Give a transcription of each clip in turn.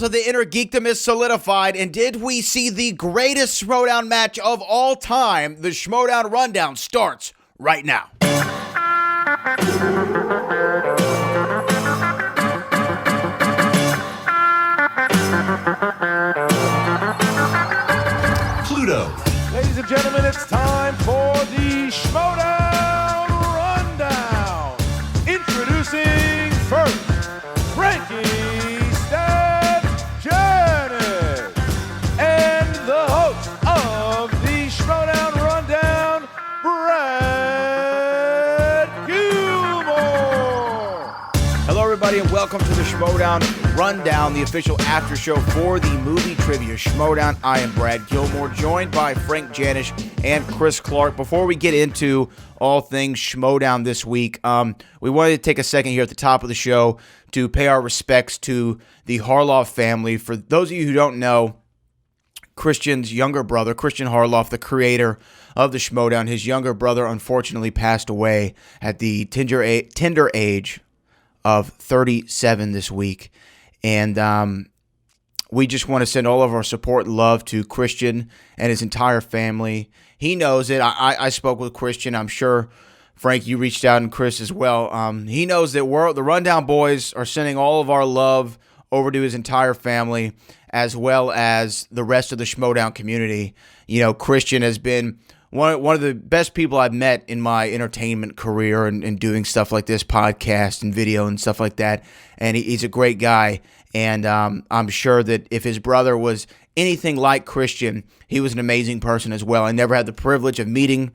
of the inner geekdom is solidified, and did we see the greatest Schmoedown match of all time? The Schmoedown Rundown starts right now. Pluto. Ladies and gentlemen, it's time for the Schmoedown Rundown. Introducing first, Kristian Janisch, and the host of the Schmoedown Rundown, Gilmore. Hello, everybody, and welcome to the Schmoedown Rundown, the official after show for the Movie Trivia Schmoedown. I am Brad Gilmore, joined by Frank Janisch and Chris Clark. Before we get into all things Schmoedown this week, we wanted to take a second here at the top of the show to pay our respects to the Harloff family. For those of you who don't know, Kristian's younger brother, Kristian Harloff, the creator of the Schmoedown, his younger brother unfortunately passed away at the tender age of 37 this week. And we just want to send all of our support and love to Kristian and his entire family. He knows it. I spoke with Kristian. I'm sure, Frank, you reached out, and Chris as well. He knows that the Rundown Boys are sending all of our love over to his entire family, as well as the rest of the Schmoedown community. You know, Kristian has been one of the best people I've met in my entertainment career and doing stuff like this, podcast and video and stuff like that. And he's a great guy. And I'm sure that if his brother was anything like Kristian, he was an amazing person as well. I never had the privilege of meeting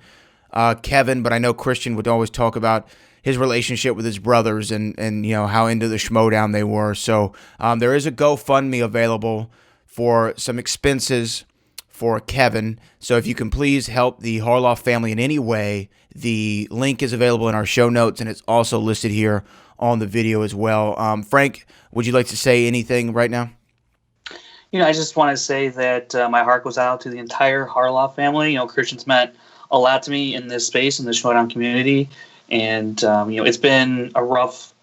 Kevin, but I know Kristian would always talk about his relationship with his brothers and you know how into the Schmoedown they were. So there is a GoFundMe available for some expenses for Kevin. So if you can please help the Harloff family in any way, the link is available in our show notes, and it's also listed here on the video as well. Frank, would you like to say anything right now? You know, I just want to say that my heart goes out to the entire Harloff family. You know, Kristian's meant a lot to me in this space, in the Schmoedown community. And, you know, it's been a rough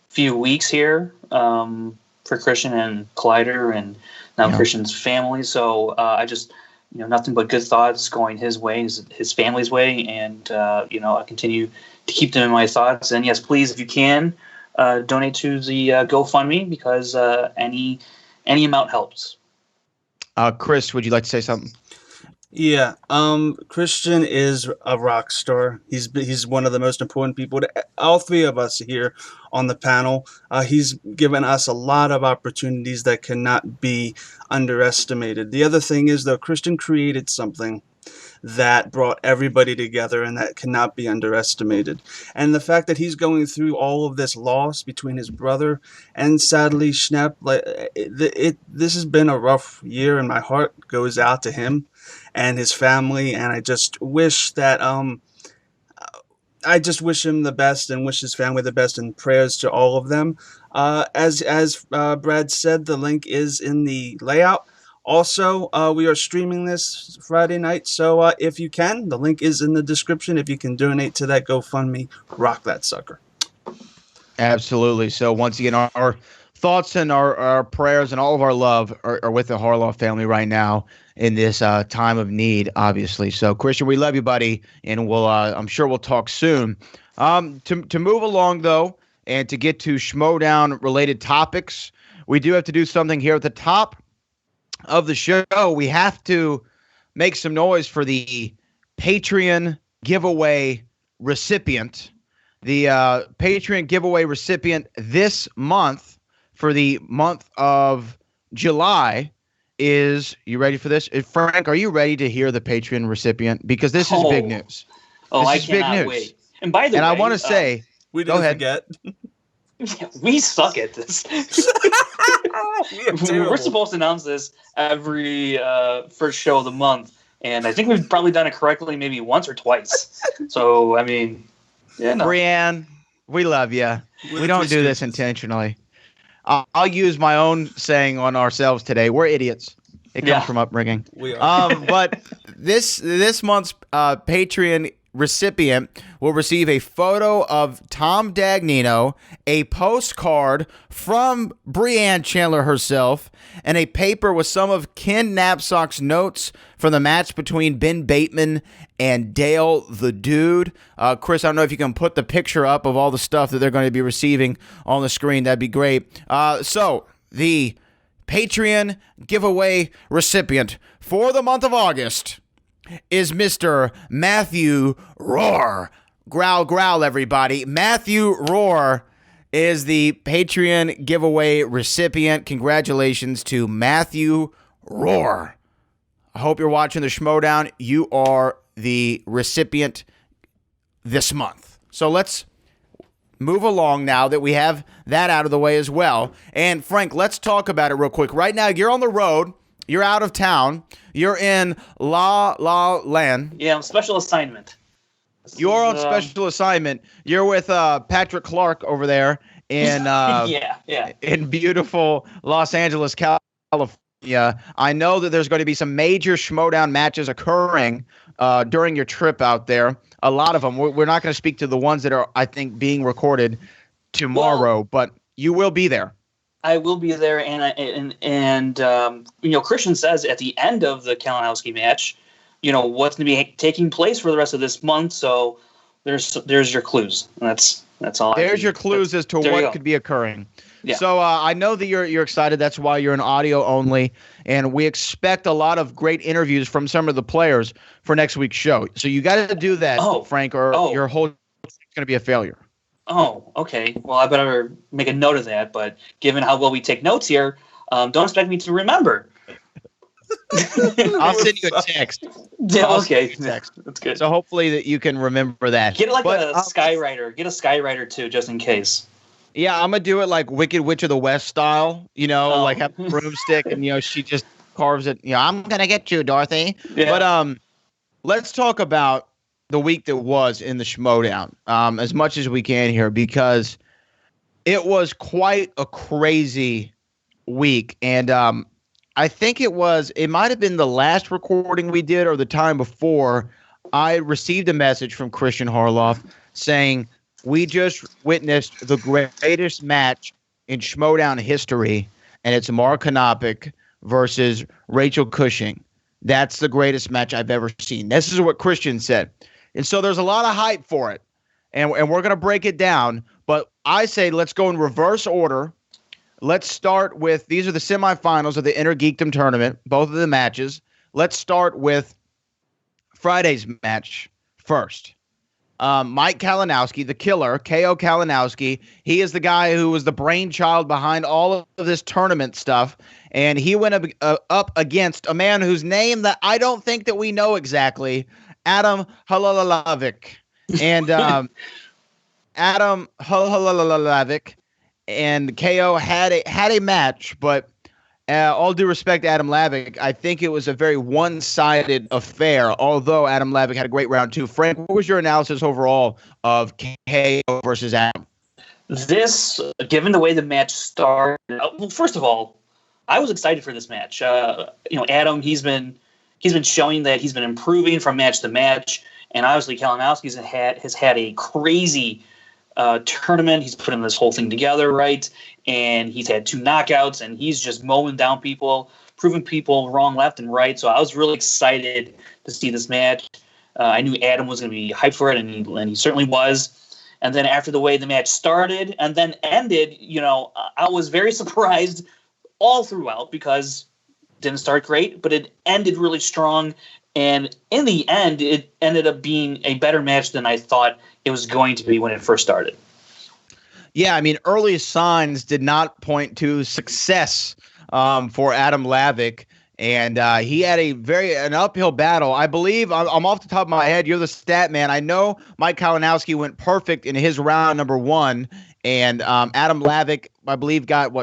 few weeks here for Kristian and Collider and now Kristian's family. So I just, you know, nothing but good thoughts going his way, his family's way. And, you know, I continue to keep them in my thoughts. And, yes, please, if you can, donate to the GoFundMe, because any amount helps. Chris, would you like to say something? Yeah, Kristian is a rock star. He's one of the most important people to all three of us here on the panel. He's given us a lot of opportunities that cannot be underestimated. The other thing is, though, Kristian created something that brought everybody together, and that cannot be underestimated. And the fact that he's going through all of this loss between his brother and sadly Schnepp, this has been a rough year, and my heart goes out to him and his family. And I just wish that I just wish him the best and wish his family the best, and prayers to all of them. As Brad said, the link is in the layout. Also, we are streaming this Friday night, so if you can, the link is in the description. If you can donate to that GoFundMe, rock that sucker. Absolutely. So once again, our thoughts and our prayers and all of our love are with the Harloff family right now in this time of need, obviously. So, Kristian, we love you, buddy, and we'll I'm sure we'll talk soon. To move along, though, and to get to Schmoedown-related topics, we do have to do something here at the top of the show. We have to make some noise for the Patreon giveaway recipient. The Patreon giveaway recipient this month, for the month of July, is, you ready for this? Frank, are you ready to hear the Patreon recipient? Because this is big news. Oh, I cannot wait. And by the way, I want to say, we didn't forget. We suck at this. We're supposed to announce this every first show of the month, and I think we've probably done it correctly maybe once or twice. So, I mean, yeah, no. Brianne, we love you. We don't do this intentionally. I'll use my own saying on ourselves today. We're idiots. It comes from upbringing. We are. But this month's Patreon recipient will receive a photo of Tom Dagnino, a postcard from Breanne Chandler herself, and a paper with some of Ken Knapsack's notes from the match between Ben Bateman and Dale the Dude. Chris, I don't know if you can put the picture up of all the stuff that they're going to be receiving on the screen. That'd be great. So the Patreon giveaway recipient for the month of August is Mr. Matthew Rohr. Growl, growl, everybody. Matthew Rohr is the Patreon giveaway recipient. Congratulations to Matthew Rohr. I hope you're watching the Schmoedown. You are the recipient this month. So let's move along now that we have that out of the way as well. And Frank, let's talk about it real quick. Right now, you're on the road. You're out of town. You're in La La Land. Yeah, special assignment. You're on special assignment. You're with Patrick Clark over there in in beautiful Los Angeles, California. I know that there's going to be some major Schmoedown matches occurring during your trip out there. A lot of them. We're not going to speak to the ones that are, I think, being recorded tomorrow, but you will be there. I will be there, and Kristian says at the end of the Kalinowski match, what's going to be taking place for the rest of this month. So there's your clues. That's all. There's your clues as to what could be occurring. Yeah. So I know that you're excited. That's why you're an audio only, and we expect a lot of great interviews from some of the players for next week's show. So you got to do that, Frank, or your whole thing's going to be a failure. Oh, okay. Well, I better make a note of that. But given how well we take notes here, don't expect me to remember. I'll send you a text. Yeah, okay. Text. That's good. So hopefully that you can remember that. Get it like a skywriter. Get a skywriter too, just in case. Yeah, I'm gonna do it like Wicked Witch of the West style. Like have a broomstick and she just carves it. I'm gonna get you, Dorothy. Yeah. But let's talk about the week that was in the Schmoedown as much as we can here, because it was quite a crazy week. And I think it might have been the last recording we did or the time before. I received a message from Kristian Harloff saying, we just witnessed the greatest match in Schmoedown history, and it's Mark Konopik versus Rachel Cushing. That's the greatest match I've ever seen. This is what Kristian said. And so there's a lot of hype for it, and we're going to break it down. But I say let's go in reverse order. Let's start with, these are the semifinals of the Inner Geekdom tournament, both of the matches. Let's start with Friday's match first. Mike Kalinowski, the killer, K.O. Kalinowski, he is the guy who was the brainchild behind all of this tournament stuff, and he went up against a man whose name that I don't think that we know exactly, Adam Halalavic. And Adam Halalavic and KO had a match, but all due respect to Adam Lavick, I think it was a very one-sided affair, although Adam Lavick had a great round too. Frank, what was your analysis overall of KO versus Adam? This, given the way the match started, well, first of all, I was excited for this match. Adam, he's been showing that he's been improving from match to match, and obviously Kalinowski has had a crazy tournament. He's putting this whole thing together, right? And he's had 2 knockouts, and he's just mowing down people, proving people wrong left and right. So I was really excited to see this match. I knew Adam was going to be hyped for it, and he certainly was. And then after the way the match started and then ended, I was very surprised all throughout, because it didn't start great, but it ended really strong. And in the end, it ended up being a better match than I thought it was going to be when it first started. Yeah, I mean, early signs did not point to success for Adam Lavick, and he had an uphill battle. I believe, I'm off the top of my head, you're the stat man. I know Mike Kalinowski went perfect in his round number 1, and Adam Lavick, I believe, got,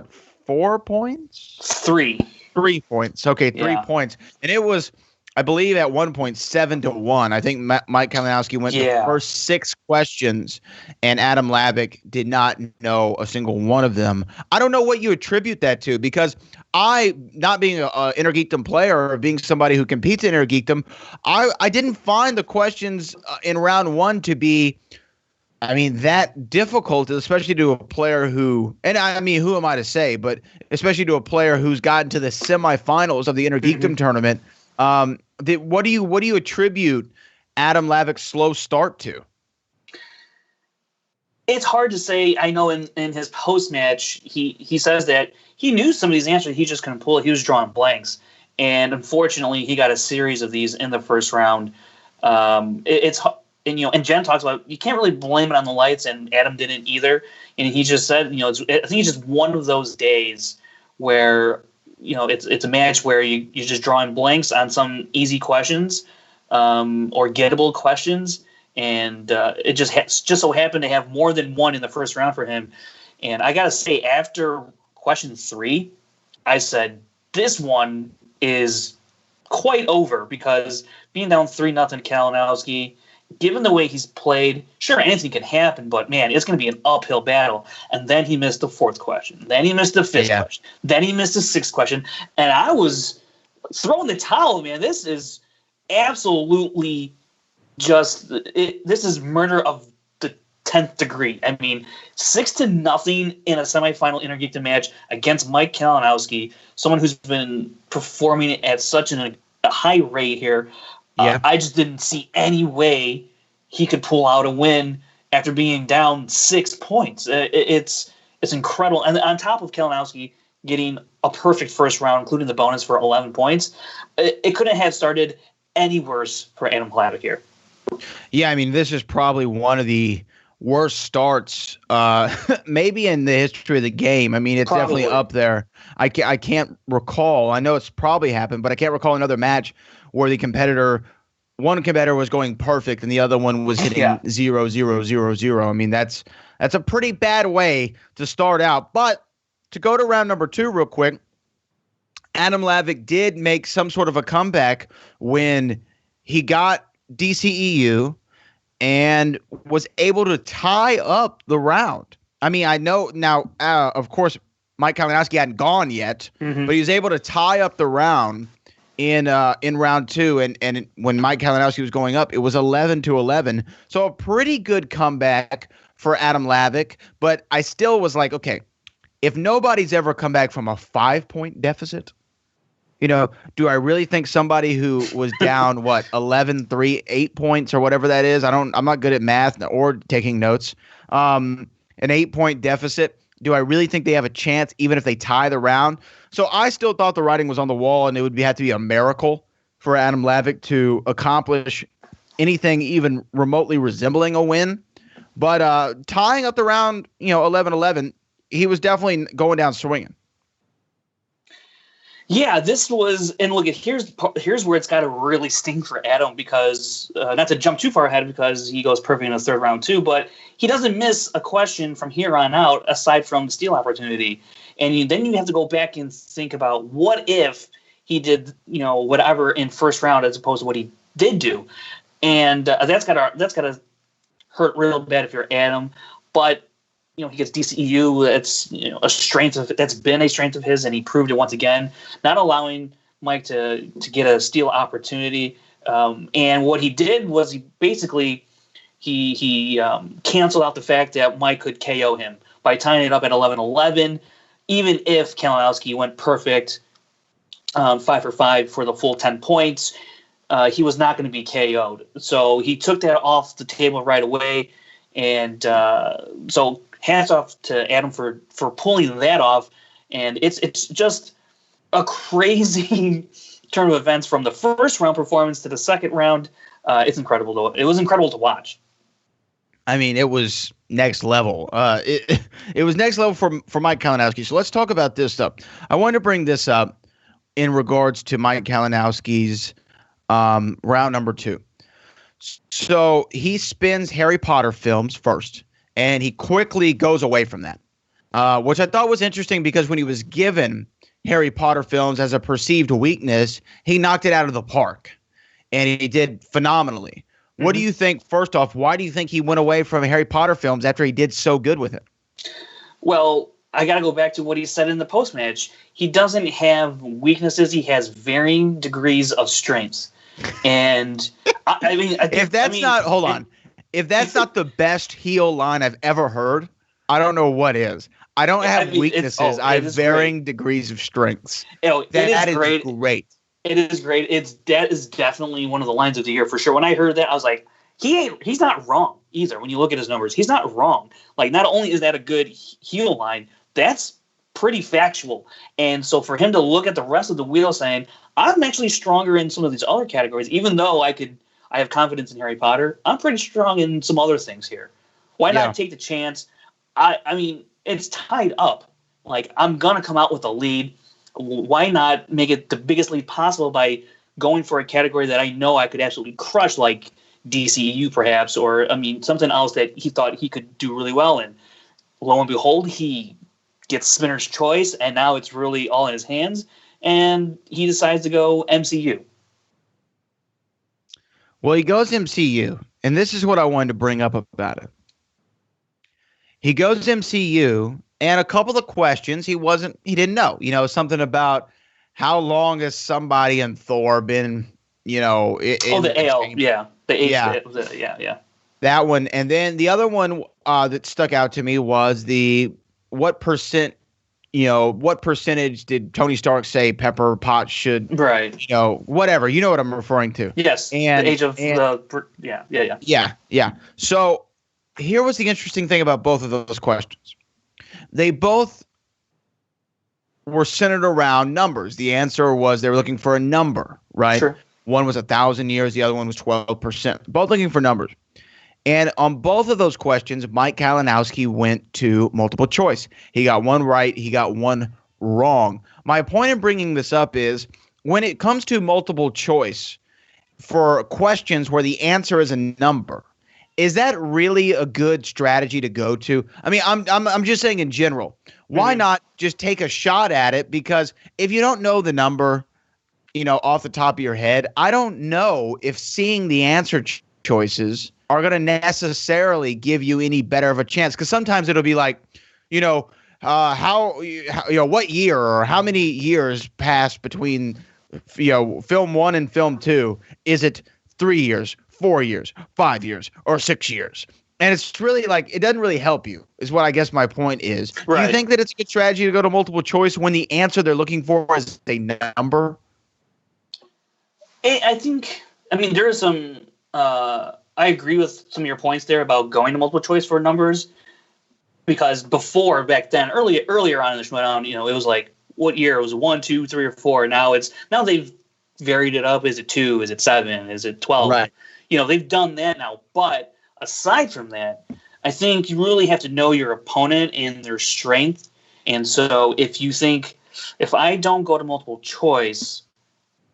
4 points? 3. 3 points. Okay, 3 points. And it was, I believe, at one point 7-1. I think Mike Kalinowski went the first 6 questions, and Adam Lavick did not know a single one of them. I don't know what you attribute that to, because I, not being a Intergeekdom player or being somebody who competes in Intergeekdom, I didn't find the questions in round one to be, I mean, that difficult, especially to a player who, and I mean, who am I to say, but especially to a player who's gotten to the semifinals of the Intergeekdom tournament. What do you attribute Adam Lavik's slow start to? It's hard to say. I know in his post-match, he says that he knew some of these answers, he just couldn't pull it. He was drawing blanks. And unfortunately, he got a series of these in the first round. And Jen talks about, you can't really blame it on the lights, and Adam didn't either. And he just said, I think it's just one of those days where, it's a match where you're just drawing blanks on some easy questions or gettable questions. And it just so happened to have more than one in the first round for him. And I got to say, after question 3, I said, this one is quite over, because being down 3-0 Kalinowski, given the way he's played, sure, anything can happen, but, man, it's going to be an uphill battle. And then he missed the 4th question. Then he missed the 5th question. Then he missed the 6th question. And I was throwing the towel, man. This is absolutely this is murder of the 10th degree. I mean, 6-0 in a semifinal Intergeekdom match against Mike Kalinowski, someone who's been performing at such a high rate here. I just didn't see any way he could pull out a win after being down 6 points. It's incredible. And on top of Kalinowski getting a perfect first round, including the bonus for 11 points, it couldn't have started any worse for Adam Lavik here. Yeah, I mean, this is probably one of the worst starts maybe in the history of the game. I mean, it's definitely up there. I can't recall. I know it's probably happened, but I can't recall another match where one competitor was going perfect and the other one was hitting 0, 0, 0, 0. I mean, that's a pretty bad way to start out. But to go to round number 2 real quick, Adam Lavik did make some sort of a comeback when he got DCEU and was able to tie up the round. I mean, I know now, of course, Mike Kalinowski hadn't gone yet, but he was able to tie up the round in round 2. And when Mike Kalinowski was going up, it was 11-11. So a pretty good comeback for Adam Lavik. But I still was like, okay, if nobody's ever come back from a 5-point deficit, do I really think somebody who was down 11-3, 8 points or whatever that is? I'm not good at math or taking notes. An 8-point deficit. Do I really think they have a chance even if they tie the round? So I still thought the writing was on the wall, and it would have to be a miracle for Adam Lavik to accomplish anything even remotely resembling a win. But tying up the round, 11-11, he was definitely going down swinging. Yeah, this was, and look, here's where it's got to really sting for Adam, because not to jump too far ahead, because he goes perfect in the 3rd round too, but he doesn't miss a question from here on out aside from the steal opportunity. And then you have to go back and think about, what if he did, whatever in first round as opposed to what he did do, and that's gotta hurt real bad if you're Adam. But he gets DCEU. That's been a strength of his, and he proved it once again. Not allowing Mike to get a steal opportunity, and what he did was he basically canceled out the fact that Mike could KO him by tying it up at 11-11. Even if Kalinowski went perfect, 5 for 5 for the full 10 points, he was not going to be KO'd. So he took that off the table right away, and so hats off to Adam for pulling that off. And it's just a crazy turn of events from the first round performance to the second round. It was incredible to watch. I mean, it was next level. It was next level for Mike Kalinowski. So let's talk about this stuff. I wanted to bring this up in regards to Mike Kalinowski's round number 2. So he spins Harry Potter films first, and he quickly goes away from that, which I thought was interesting, because when he was given Harry Potter films as a perceived weakness, he knocked it out of the park, and he did phenomenally. What do you think, first off, why do you think he went away from Harry Potter films after he did so good with it? Well, I got to go back to what he said in the post match. He doesn't have weaknesses. He has varying degrees of strengths. And I mean, if that's not, hold on. If that's not the best heel line I've ever heard, I don't know what is. I don't have weaknesses. I have varying degrees of strengths. That is great. Great. It is great. That is definitely one of the lines of the year for sure. When I heard that, I was like, he's not wrong either. When you look at his numbers, he's not wrong. Like, not only is that a good heel line, that's pretty factual. And so for him to look at the rest of the wheel saying, I'm actually stronger in some of these other categories, even though I have confidence in Harry Potter, I'm pretty strong in some other things here. Why not take the chance? I mean, it's tied up. Like, I'm going to come out with a lead. Why not make it the biggest lead possible by going for a category that I know I could absolutely crush, like DCEU perhaps, or, I mean, something else that he thought he could do really well in. Lo and behold, he gets Spinner's choice, and now it's really all in his hands, and he decides to go MCU. Well, he goes MCU, and this is what I wanted to bring up about it. He goes MCU, and a couple of questions he didn't know. You know, something about how long has somebody in Thor been, you know, the AL, yeah. Yeah. That one. And then the other one that stuck out to me was what percentage did Tony Stark say Pepper Potts should, right? You know, whatever. You know what I'm referring to. Yes. And the age of Yeah. So here was the interesting thing about both of those questions. They both were centered around numbers. The answer was they were looking for a number, right? Sure. One was 1,000 years. The other one was 12%. Both looking for numbers. And on both of those questions, Mike Kalinowski went to multiple choice. He got one right. He got one wrong. My point in bringing this up is when it comes to multiple choice for questions where the answer is a number, is that really a good strategy to go to? I mean, I'm just saying in general. Why not just take a shot at it? Because if you don't know the number, you know, off the top of your head, I don't know if seeing the answer choices are going to necessarily give you any better of a chance. Because sometimes it'll be like, you know, what year or how many years passed between, you know, film 1 and film 2? Is it 3 years, 4 years, 5 years, or 6 years? And it's really like, it doesn't really help you, is what I guess my point is. Right. Do you think that it's a good strategy to go to multiple choice when the answer they're looking for is a number? I think, I mean, there is some, I agree with some of your points there about going to multiple choice for numbers, because before, back then, earlier on in the Schmoedown, you know, it was like, what year? It was 1, 2, 3, or 4. Now they've varied it up. Is it 2? Is it 7? Is it 12? Right. You know, they've done that now. But aside from that, I think you really have to know your opponent and their strength. And so if you think, if I don't go to multiple choice,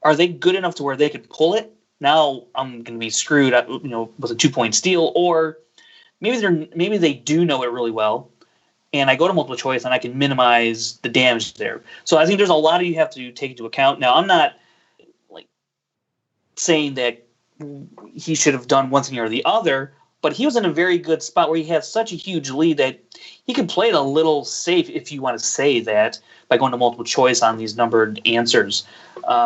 are they good enough to where they could pull it? Now I'm going to be screwed, you know, with a 2-point steal. Or maybe they do know it really well, and I go to multiple choice and I can minimize the damage there. So I think there's a lot you have to take into account. Now, I'm not like saying that he should have done one thing or the other, but he was in a very good spot where he had such a huge lead that he could play it a little safe, if you want to say that, by going to multiple choice on these numbered answers.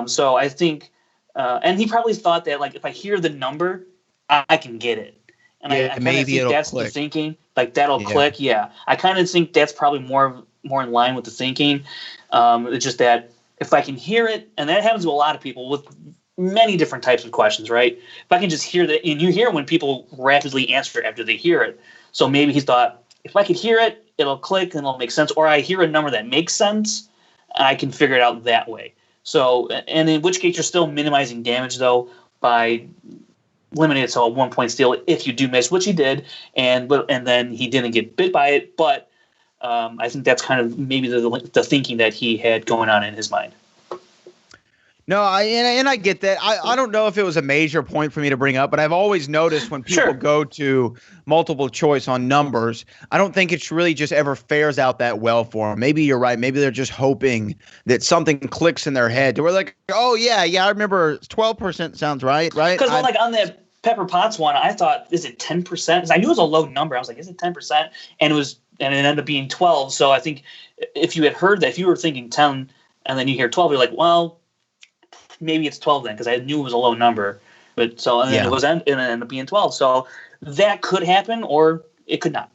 So I think, and he probably thought that, like, if I hear the number, I can get it. And I maybe think that's click. The thinking. Like, that'll click, yeah. I kind of think that's probably more in line with the thinking. It's just that if I can hear it, and that happens to a lot of people with many different types of questions, right? If I can just hear that, and you hear when people rapidly answer after they hear it. So maybe he thought, if I could hear it, it'll click and it'll make sense. Or I hear a number that makes sense, and I can figure it out that way. So, and in which case you're still minimizing damage, though, by limiting it to a 1-point steal if you do miss, which he did, and then he didn't get bit by it. But I think that's kind of maybe the thinking that he had going on in his mind. No, I get that. I don't know if it was a major point for me to bring up, but I've always noticed when people go to multiple choice on numbers, I don't think it's really just ever fares out that well for them. Maybe you're right. Maybe they're just hoping that something clicks in their head to where like, oh, yeah, I remember 12% sounds right? Because like on the Pepper Potts one, I thought, is it 10%? Because I knew it was a low number. I was like, is it 10%? And and it ended up being 12. So I think if you had heard that, if you were thinking 10 and then you hear 12, you're like, well, maybe it's 12 then, because I knew it was a low number. But so and then it ended up being 12. So that could happen, or it could not.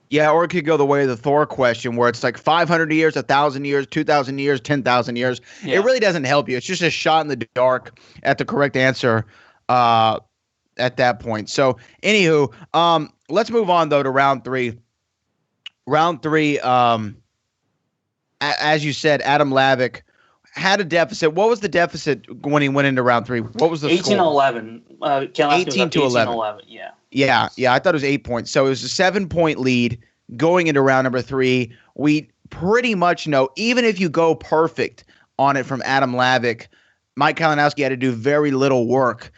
Yeah, or it could go the way of the Thor question, where it's like 500 years, 1,000 years, 2,000 years, 10,000 years. Yeah. It really doesn't help you. It's just a shot in the dark at the correct answer at that point. So, anywho, let's move on, though, to round three. Round three, as you said, Adam Lavick had a deficit. What was the deficit when he went into round three? What was the 18-11. 18-11. Yeah. Yeah, I thought it was 8 points. So it was a 7-point lead going into round number 3. We pretty much know, even if you go perfect on it from Adam Lavick, Mike Kalinowski had to do very little work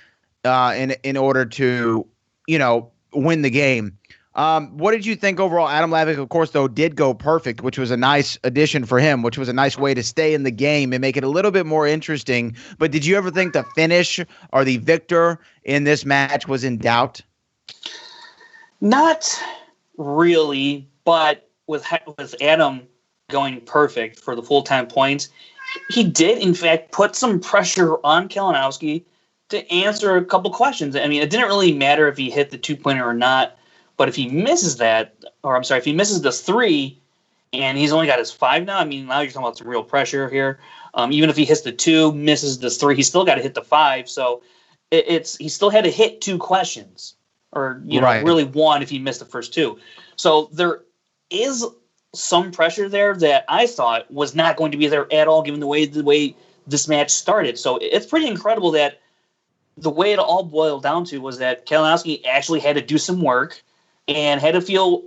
in order to, win the game. What did you think overall? Adam Lavick, of course, though, did go perfect, which was a nice addition for him, which was a nice way to stay in the game and make it a little bit more interesting. But did you ever think the finish or the victor in this match was in doubt? Not really, but with Adam going perfect for the full 10 points, he did, in fact, put some pressure on Kalinowski to answer a couple questions. I mean, it didn't really matter if he hit the 2-pointer or not, but if he misses if he misses the 3 and he's only got his 5 now, I mean, now you're talking about some real pressure here. Even if he hits the 2, misses the 3, he's still got to hit the 5. So he still had to hit 2 questions. Or, really one if he missed the first 2. So there is some pressure there that I thought was not going to be there at all, given the way this match started. So it's pretty incredible that the way it all boiled down to was that Kalinowski actually had to do some work and had to feel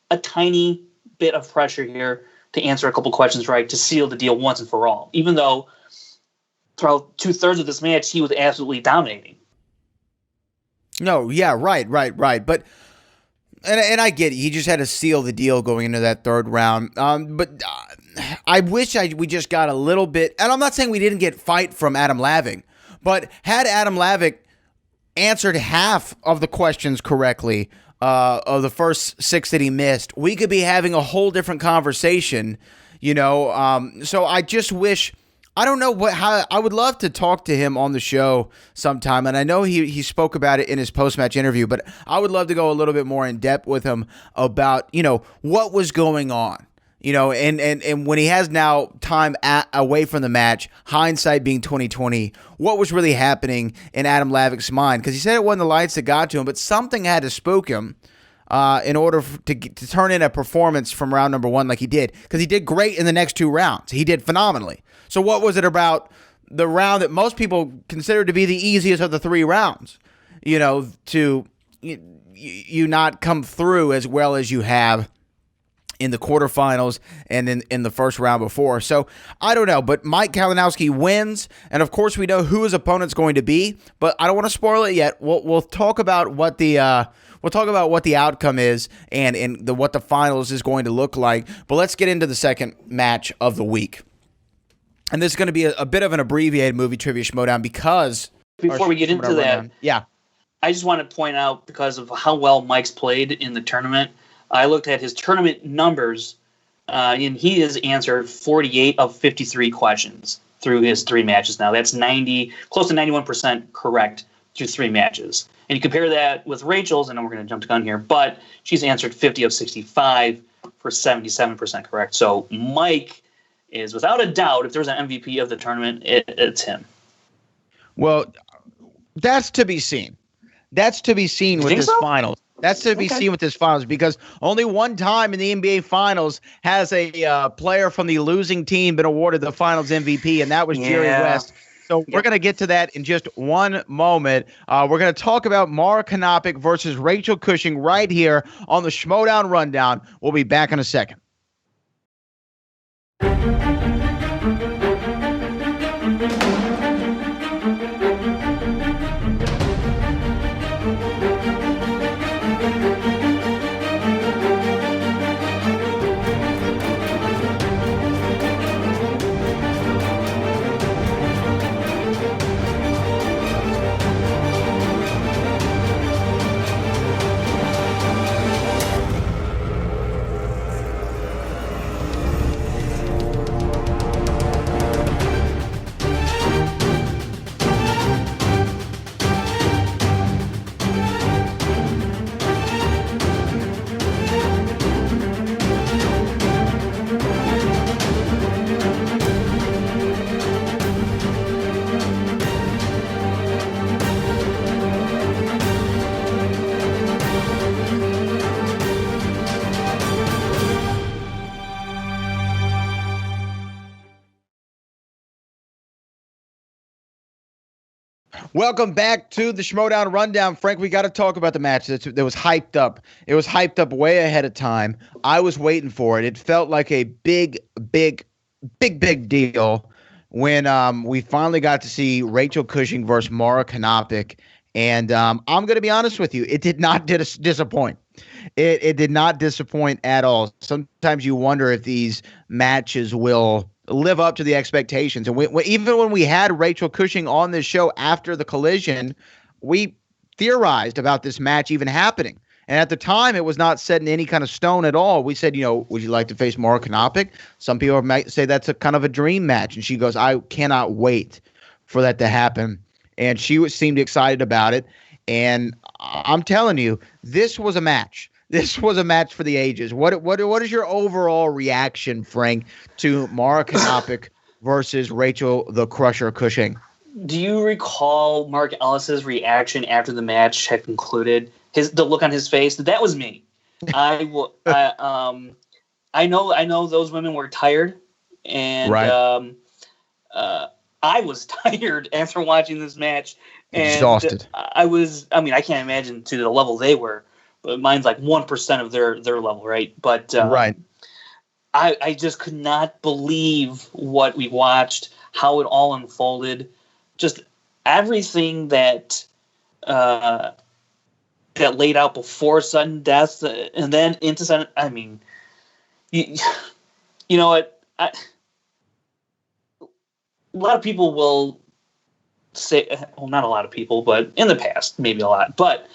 a tiny bit of pressure here to answer a couple questions right to seal the deal once and for all, even though throughout 2/3 of this match, he was absolutely dominating. No, yeah, right. But and I get it. He just had to seal the deal going into that third round. But I wish we just got a little bit. And I'm not saying we didn't get fight from Adam Lavick, but had Adam Lavick answered half of the questions correctly of the first 6 that he missed, we could be having a whole different conversation. So I just wish. I don't know how I would love to talk to him on the show sometime. And I know he spoke about it in his post-match interview, but I would love to go a little bit more in depth with him about, what was going on, and when he has now time away from the match, hindsight being 2020, what was really happening in Adam Lavick's mind? Because he said it wasn't the lights that got to him, but something had to spook him in order to turn in a performance from round number 1 like he did. Because he did great in the next 2 rounds. He did phenomenally. So what was it about the round that most people consider to be the easiest of the 3 rounds, to you not come through as well as you have in the quarterfinals and in the first round before? So I don't know, but Mike Kalinowski wins, and of course we know who his opponent's going to be, but I don't want to spoil it yet. We'll talk about what the outcome is and what the finals is going to look like. But let's get into the second match of the week. And this is going to be a bit of an abbreviated movie trivia Schmoedown because... Before we get into that, I just want to point out, because of how well Mike's played in the tournament, I looked at his tournament numbers, and he has answered 48 of 53 questions through his 3 matches now. That's close to 91% correct through 3 matches. And you compare that with Rachel's, and then we're going to jump the gun here, but she's answered 50 of 65 for 77% correct. So Mike is, without a doubt, if there's an MVP of the tournament, it's him. Well, that's to be seen. That's to be seen with this finals. That's to be seen with this finals, because only one time in the NBA Finals has a player from the losing team been awarded the Finals MVP, and that was Jerry West. So we're going to get to that in just one moment. We're going to talk about Mara Knopic versus Rachel Cushing right here on the Schmoedown Rundown. We'll be back in a second. Welcome back to the Schmoedown Rundown. Frank, we got to talk about the match that was hyped up. It was hyped up way ahead of time. I was waiting for it. It felt like a big deal when we finally got to see Rachel Cushing versus Mara Knopic. And I'm going to be honest with you, it did not disappoint. It did not disappoint at all. Sometimes you wonder if these matches will live up to the expectations. And even when we had Rachel Cushing on this show after the collision, we theorized about this match even happening. And at the time, it was not set in any kind of stone at all. We said, would you like to face Mara Knopic? Some people might say that's a kind of a dream match. And she goes, I cannot wait for that to happen. And she seemed excited about it. And I'm telling you, this was a match. This was a match for the ages. What is your overall reaction, Frank, to Mara Knopic versus Rachel the Crusher Cushing? Do you recall Mark Ellis's reaction after the match had concluded? The look on his face. That was me. I know those women were tired, and right. I was tired after watching this match. And exhausted. I can't imagine to the level they were. But mine's like 1% of their level, right? But right. I just could not believe what we watched, how it all unfolded, just everything that laid out before sudden death and then into sudden. I mean, you know what? A lot of people will say, well, not a lot of people, but in the past, maybe a lot, but.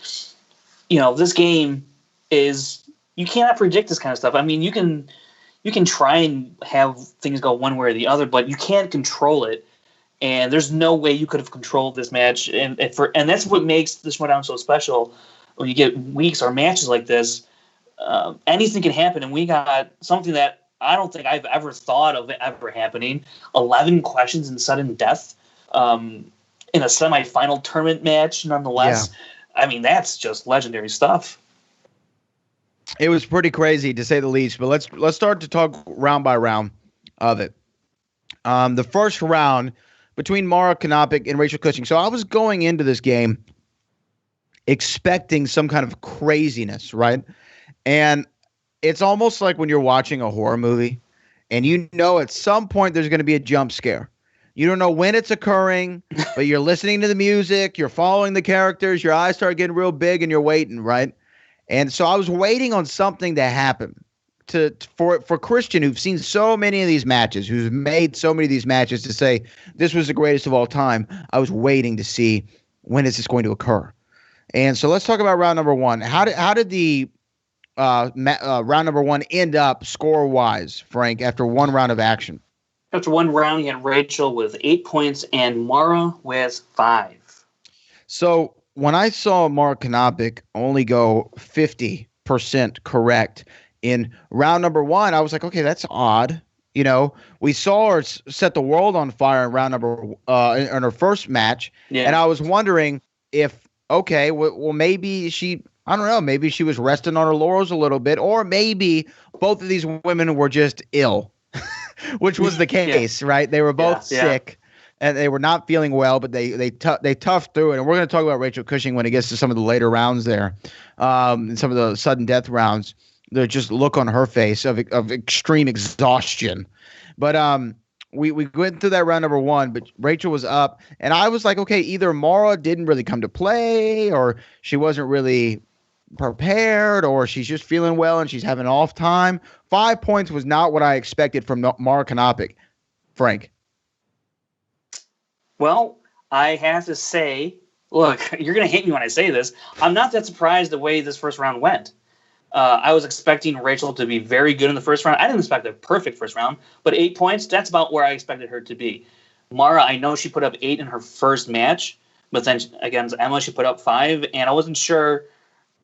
This game is, you cannot predict this kind of stuff. I mean, you can try and have things go one way or the other, but you can't control it. And there's no way you could have controlled this match. And that's what makes the Schmoedown so special. When you get weeks or matches like this, anything can happen. And we got something that I don't think I've ever thought of ever happening. 11 questions and sudden death in a semifinal tournament match, nonetheless. Yeah. I mean, that's just legendary stuff. It was pretty crazy, to say the least. But let's start to talk round by round of it. The first round between Mara Knopic and Rachel Cushing. So I was going into this game expecting some kind of craziness, right? And it's almost like when you're watching a horror movie, and at some point there's going to be a jump scare. You don't know when it's occurring, but you're listening to the music, you're following the characters, your eyes start getting real big, and you're waiting, right? And so I was waiting on something to happen for Kristian, who's seen so many of these matches, who's made so many of these matches, to say this was the greatest of all time. I was waiting to see when is this going to occur. And so let's talk about round number one. How did the round number one end up score-wise, Frank, after one round of action? After one round, you had Rachel with 8 points and Mara with 5. So when I saw Mara Knopic only go 50% correct in round number one, I was like, okay, that's odd. We saw her set the world on fire in round number in her first match, and I was wondering if maybe I don't know, maybe she was resting on her laurels a little bit, or maybe both of these women were just ill. Which was the case, right? They were both sick, and they were not feeling well, but they toughed through it. And we're going to talk about Rachel Cushing when it gets to some of the later rounds there, and some of the sudden death rounds. The just look on her face of extreme exhaustion. But we went through that round number one, but Rachel was up, and I was like, okay, either Mara didn't really come to play, or she wasn't really prepared, or she's just feeling well and she's having an off time. 5 points was not what I expected from Mara Knopic. Frank. Well, I have to say, look, you're going to hate me when I say this. I'm not that surprised the way this first round went. I was expecting Rachel to be very good in the first round. I didn't expect a perfect first round, but 8 points, that's about where I expected her to be. Mara, I know she put up 8 in her first match, but then against Emma, she put up 5, and I wasn't sure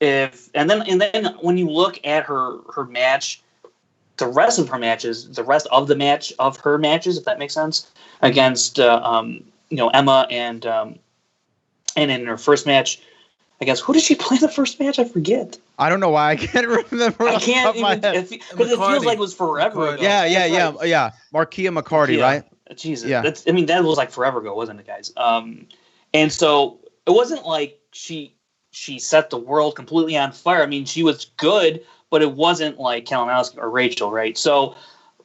if, and then when you look at her match, the rest of her matches, if that makes sense, against Emma and in her first match, I guess, who did she play the first match? I forget. I don't know why I can't remember. I can't even, because it feels like it was forever ago. Yeah. Markia McCarty, right? Jesus. Yeah. That was like forever ago, wasn't it, guys? And so it wasn't like she set the world completely on fire. I mean, she was good, but it wasn't like Kalinowski or Rachel, right? So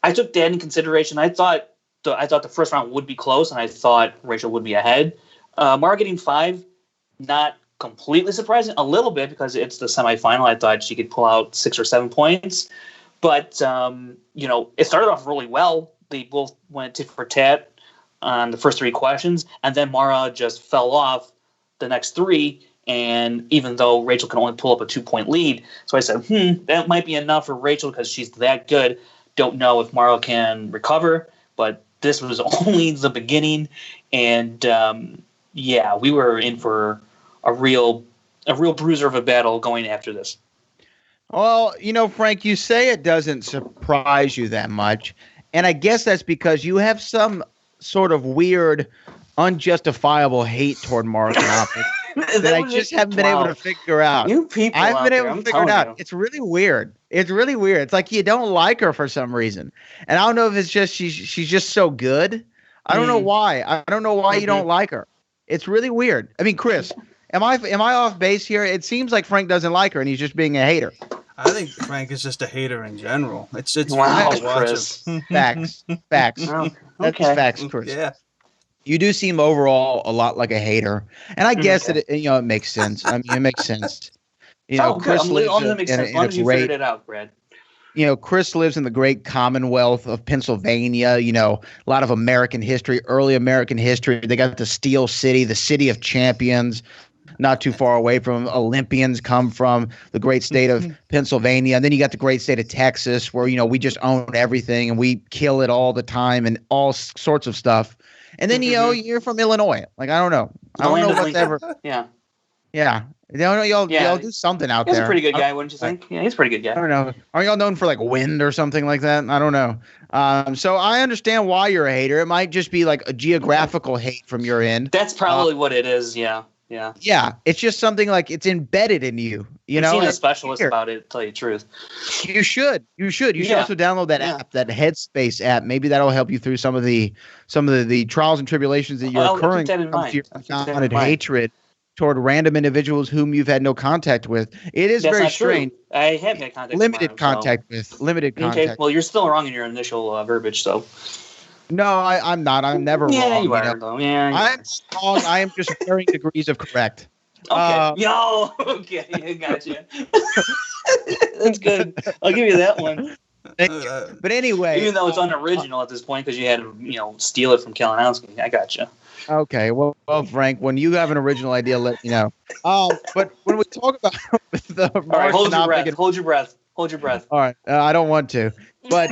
I took that in consideration. I thought the first round would be close, and I thought Rachel would be ahead. Mara getting 5, not completely surprising, a little bit because it's the semifinal. I thought she could pull out 6 or 7 points, but it started off really well. They both went tit for tat on the first 3 questions, and then Mara just fell off the next 3. And even though Rachel can only pull up a 2-point lead, so I said, that might be enough for Rachel because she's that good. Don't know if Mara can recover, but this was only the beginning, and we were in for a real bruiser of a battle going after this. Well, Frank, you say it doesn't surprise you that much, and I guess that's because you have some sort of weird, unjustifiable hate toward Mara Knopf that I just haven't been able to figure out. You people, I haven't been able to figure it out. You. It's really weird. It's really weird. It's like you don't like her for some reason, and I don't know if it's just she's just so good. I don't know why. I don't know why you don't like her. It's really weird. I mean, Chris, am I off base here? It seems like Frank doesn't like her, and he's just being a hater. I think Frank is just a hater in general. It's wow, fun to watch Chris. him. Facts. Okay. That's facts, Chris. Yeah. You do seem overall a lot like a hater, and I guess it makes sense. I mean, it makes sense. Chris lives you figured it out, Brad. Chris lives in the great Commonwealth of Pennsylvania. A lot of American history, early American history. They got the Steel City, the city of champions. Not too far away from Olympians come from the great state of Pennsylvania. And then you got the great state of Texas where, we just own everything and we kill it all the time and all sorts of stuff. And then, you're from Illinois. Like, I don't know. I don't know what's ever. Yeah. Yeah. Y'all do something out there. He's a pretty good guy, wouldn't you think? Yeah, he's a pretty good guy. I don't know. Aren't y'all known for like wind or something like that? I don't know. So I understand why you're a hater. It might just be like a geographical hate from your end. That's probably what it is. Yeah. Yeah. Yeah. It's just something like it's embedded in you. I've seen a specialist about it, to tell you the truth. You should. You should also download that app, that Headspace app. Maybe that'll help you through some of the trials and tribulations that you're occurring to your unfounded hatred toward random individuals whom you've had no contact with. It is very strange. True. I have had contact. Limited contact. Okay. Well, you're still wrong in your initial verbiage, so. No, I'm not. I'm never wrong. Yeah, you are, though. Yeah, I'm wrong. I am just varying degrees of correct. Okay. Okay. I gotcha. That's good. I'll give you that one. But anyway. Even though it's unoriginal at this point because you had to, steal it from Kalinowski. I gotcha. Okay. Well, Frank, when you have an original idea, let me know. But when we talk about the all right, hold your breath. All right. I don't want to. But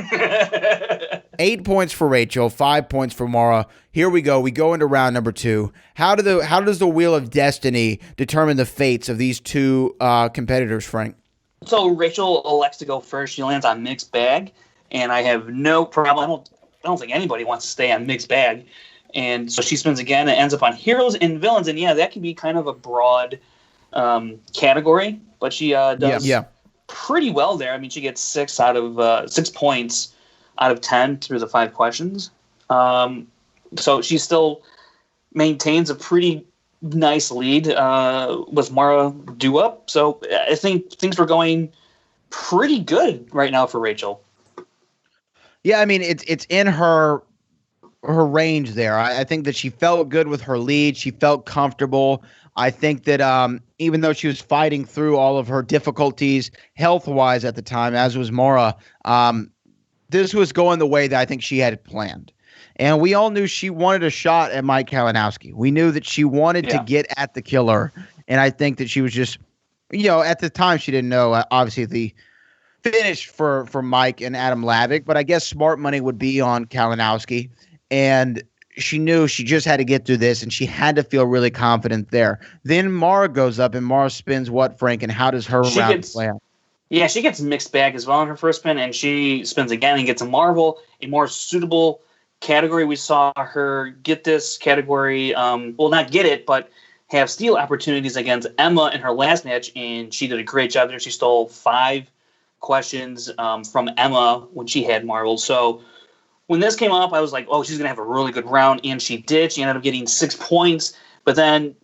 8 points for Rachel, 5 points for Mara. Here we go. We go into round number 2. How does the Wheel of Destiny determine the fates of these two competitors, Frank? So Rachel elects to go first. She lands on mixed bag, and I have no problem. I don't think anybody wants to stay on mixed bag, and so she spins again and ends up on heroes and villains. And that can be kind of a broad category, but she does. Yeah. Pretty well there. I mean, she gets 6 points out of 10 through the 5 questions. So she still maintains a pretty nice lead with Mara due up. So I think things were going pretty good right now for Rachel. Yeah, I mean, it's in her range there. I think that she felt good with her lead. She felt comfortable. I think that even though she was fighting through all of her difficulties health-wise at the time, as was Mara, this was going the way that I think she had planned. And we all knew she wanted a shot at Mike Kalinowski. We knew that she wanted to get at the killer. And I think that she was just, at the time she didn't know, obviously, the finish for Mike and Adam Lavick. But I guess smart money would be on Kalinowski. And she knew she just had to get through this, and she had to feel really confident there. Then Mara goes up, and Mara spins what, Frank, and how does her round play out? Yeah, she gets mixed bag as well in her first spin, and she spins again and gets a marvel, a more suitable category. We saw her get this category, not get it, but have steal opportunities against Emma in her last match, and she did a great job there. She stole 5 questions from Emma when she had marbles. So when this came up, I was like, oh, she's going to have a really good round, and she did. She ended up getting 6 points, But then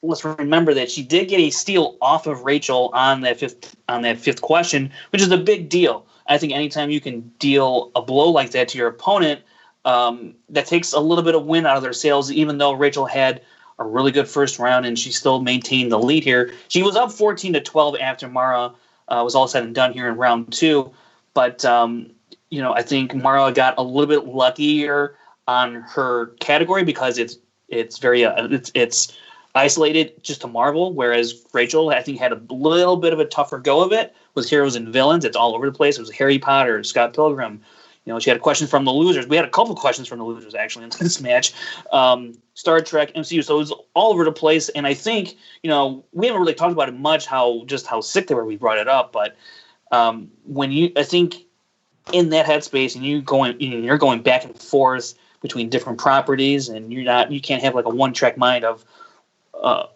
let's remember that she did get a steal off of Rachel on that fifth question, which is a big deal. I think anytime you can deal a blow like that to your opponent, that takes a little bit of wind out of their sails, even though Rachel had a really good first round and she still maintained the lead here. She was up 14-12 after Mara was all said and done here in round 2. But, I think Mara got a little bit luckier on her category because it's very it's isolated just to Marvel, whereas Rachel, I think, had a little bit of a tougher go of it with heroes and villains. It's all over the place. It was Harry Potter, Scott Pilgrim. She had a question from the losers. We had a couple questions from the losers, actually, in this match. Star Trek, MCU, so it was all over the place. And I think, we haven't really talked about it much, how sick they were. We brought it up. But I think in that headspace and you're going back and forth between different properties and you can't have like a one-track mind of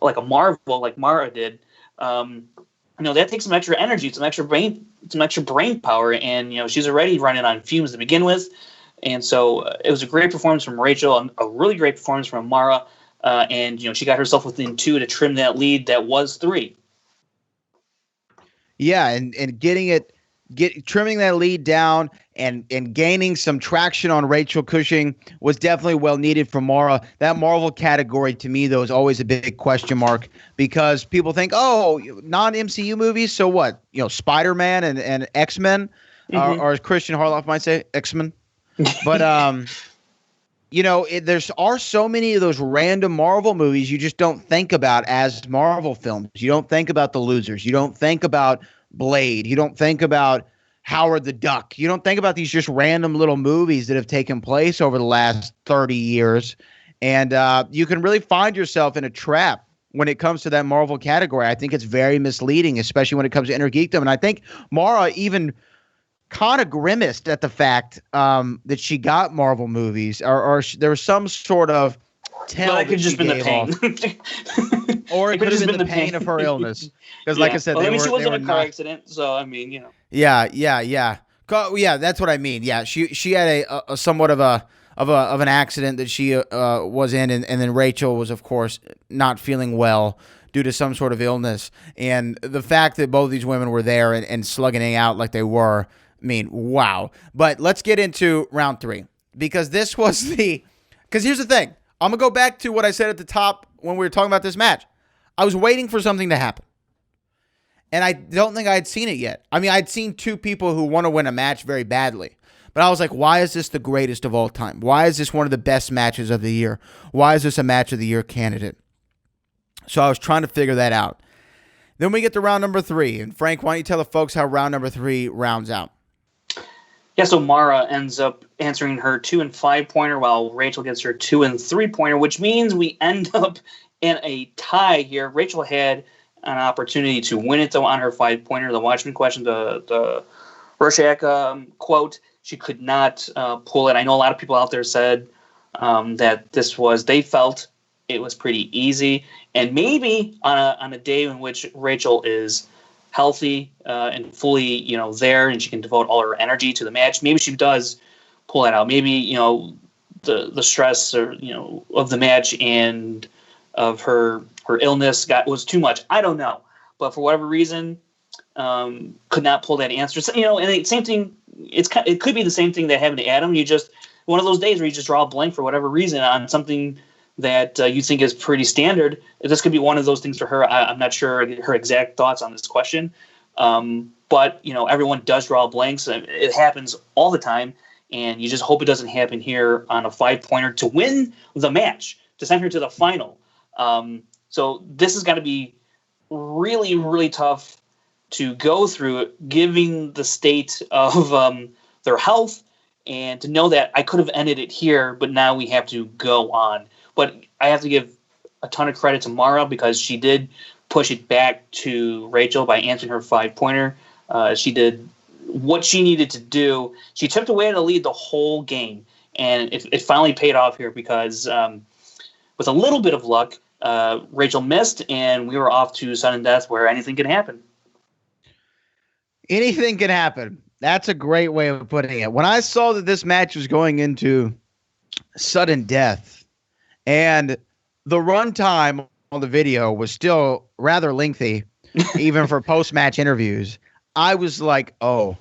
like a Marvel, like Mara did. That takes some extra energy, some extra brain power, and she's already running on fumes to begin with. And so it was a great performance from Rachel, a really great performance from Mara, and she got herself within 2 to trim that lead that was 3. Yeah, and trimming that lead down and gaining some traction on Rachel Cushing was definitely well needed for Mara. That Marvel category to me, though, is always a big question mark because people think, oh, non-MCU movies, so what? Spider-Man and X-Men, or as Kristian Harloff might say, X-Men. But there's so many of those random Marvel movies you just don't think about as Marvel films. You don't think about The Losers. You don't think about Blade. You don't think about Howard the Duck. You don't think about these just random little movies that have taken place over the last 30 years. And you can really find yourself in a trap when it comes to that Marvel category. I think it's very misleading, especially when it comes to inner geekdom. And I think Mara even kind of grimaced at the fact that she got Marvel movies or there was some sort of tell. Well, it could have just been the pain. Or it could have been the pain of her illness. Because like I said, she was in a car accident, so Yeah, that's what I mean. Yeah, she had a somewhat of an accident that she was in, and then Rachel was, of course, not feeling well due to some sort of illness. And the fact that both these women were there and slugging it out like they were, I mean, wow. But let's get into round 3 because because here's the thing. I'm going to go back to what I said at the top when we were talking about this match. I was waiting for something to happen. And I don't think I had seen it yet. I mean, I'd seen 2 people who want to win a match very badly. But I was like, why is this the greatest of all time? Why is this one of the best matches of the year? Why is this a match of the year candidate? So I was trying to figure that out. Then we get to round number 3. And Frank, why don't you tell the folks how round number 3 rounds out? Yeah, so Mara ends up answering her 2 and 5 pointer while Rachel gets her 2 and 3 pointer, which means we end up in a tie here. Rachel had an opportunity to win it, though, on her 5 pointer. The Watchmen question, the Rorschach quote, she could not pull it. I know a lot of people out there said that they felt it was pretty easy. And maybe on a day in which Rachel is healthy and fully, there, and she can devote all her energy to the match, maybe she does pull it out. Maybe, the stress or, of the match and of her illness was too much. I don't know. But for whatever reason, could not pull that answer. So, and the same thing, it could be the same thing that happened to Adam. One of those days where you just draw a blank for whatever reason on something that you think is pretty standard. This could be one of those things for her. I'm not sure her exact thoughts on this question. But, everyone does draw blanks. It happens all the time. And you just hope it doesn't happen here on a 5-pointer to win the match, to send her to the final. So this has got to be really, really tough to go through, given the state of their health, and to know that I could have ended it here, but now we have to go on. But I have to give a ton of credit to Mara because she did push it back to Rachel by answering her 5-pointer. She did what she needed to do. She chipped away at the lead the whole game, and it finally paid off here because with a little bit of luck, Rachel missed, and we were off to sudden death where anything can happen. Anything can happen. That's a great way of putting it. When I saw that this match was going into sudden death and the runtime on the video was still rather lengthy, even for post-match interviews. I was like, oh,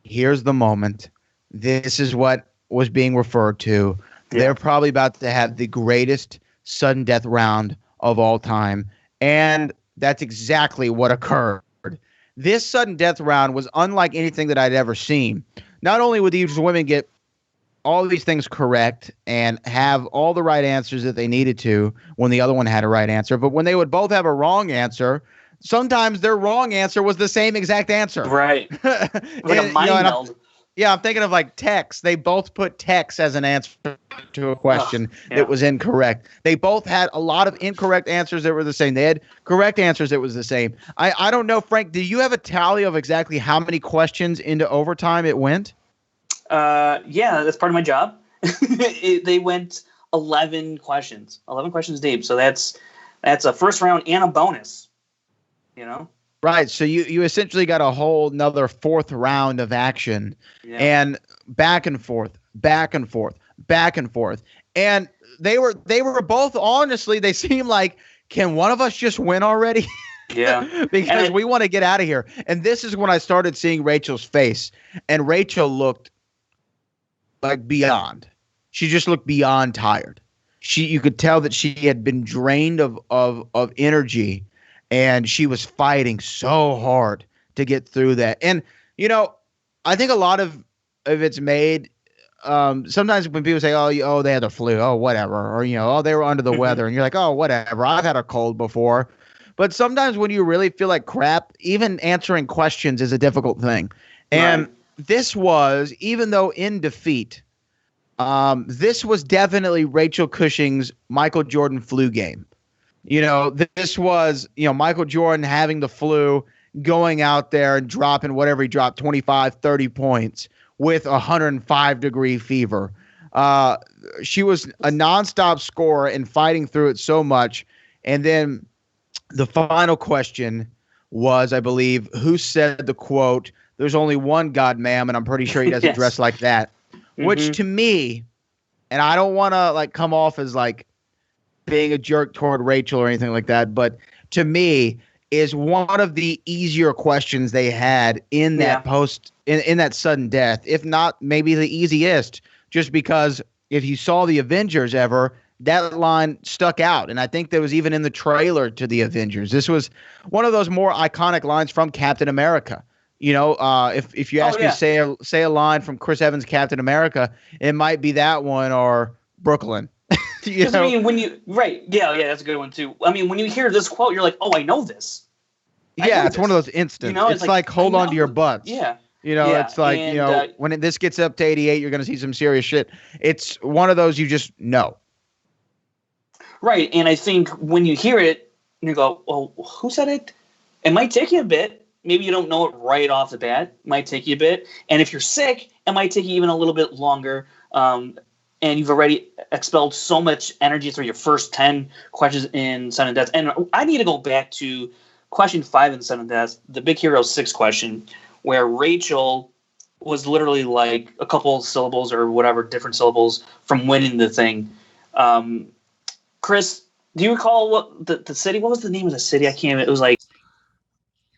here's the moment. This is what was being referred to. Yeah. They're probably about to have the greatest sudden death round of all time. And that's exactly what occurred. This sudden death round was unlike anything that I'd ever seen. Not only would these women get all of these things correct and have all the right answers that they needed to when the other one had a right answer, but when they would both have a wrong answer, sometimes their wrong answer was the same exact answer. Right. Like a mind meld. I'm thinking of like Tex. They both put Tex as an answer to a question that was incorrect. They both had a lot of incorrect answers that were the same. They had correct answers that was the same. I don't know, Frank, do you have a tally of exactly how many questions into overtime it went? Yeah, that's part of my job. They went 11 questions deep. So that's a first round and a bonus, you know? Right. So you essentially got a whole another fourth round of action and back and forth. And they were both, honestly, they seemed like, can one of us just win already? Yeah. Because we want to get out of here. And this is when I started seeing Rachel's face. And Rachel looked like beyond. She just looked beyond tired. You could tell that she had been drained of energy. And she was fighting so hard to get through that. And, you know, I think a lot of it's made sometimes when people say, oh, they had the flu, oh, whatever. Or, you know, oh, they were under the weather. And you're like, oh, whatever. I've had a cold before. But sometimes when you really feel like crap, even answering questions is a difficult thing. And this was, even though in defeat, this was definitely Rachel Cushing's Michael Jordan flu game. You know, this was, Michael Jordan having the flu, going out there and dropping whatever he dropped, 25, 30 points with 105-degree fever. She was a nonstop scorer and fighting through it so much. And then the final question was, I believe, who said the quote, "There's only one God, ma'am," and I'm pretty sure he doesn't dress like that. Which to me, and I don't want to come off as being a jerk toward Rachel or anything like that, but to me is one of the easier questions they had in that in that sudden death, if not maybe the easiest, just because if you saw the Avengers ever, that line stuck out. And I think that was even in the trailer to the Avengers. This was one of those more iconic lines from Captain America. You know, if you ask me to say a line from Chris Evans' Captain America, it might be that one or Brooklyn. Because I mean, that's a good one too. I mean, when you hear this quote, you're like, "Oh, I know this." It's one of those instants. You know, it's like hold on to your butts. Yeah. It's like, when this gets up to 88, you're going to see some serious shit. It's one of those you just know. Right, and I think when you hear it, you go, "Well, who said it?" It might take you a bit. Maybe you don't know it right off the bat. It might take you a bit, and if you're sick, it might take you even a little bit longer. And you've already expelled so much energy through your first 10 questions in Sudden Death. And I need to go back to question 5 in Sudden Death, the Big Hero 6 question, where Rachel was literally like a couple syllables or whatever, different syllables from winning the thing. Chris, do you recall what the city? What was the name of the city? I can't. It was like.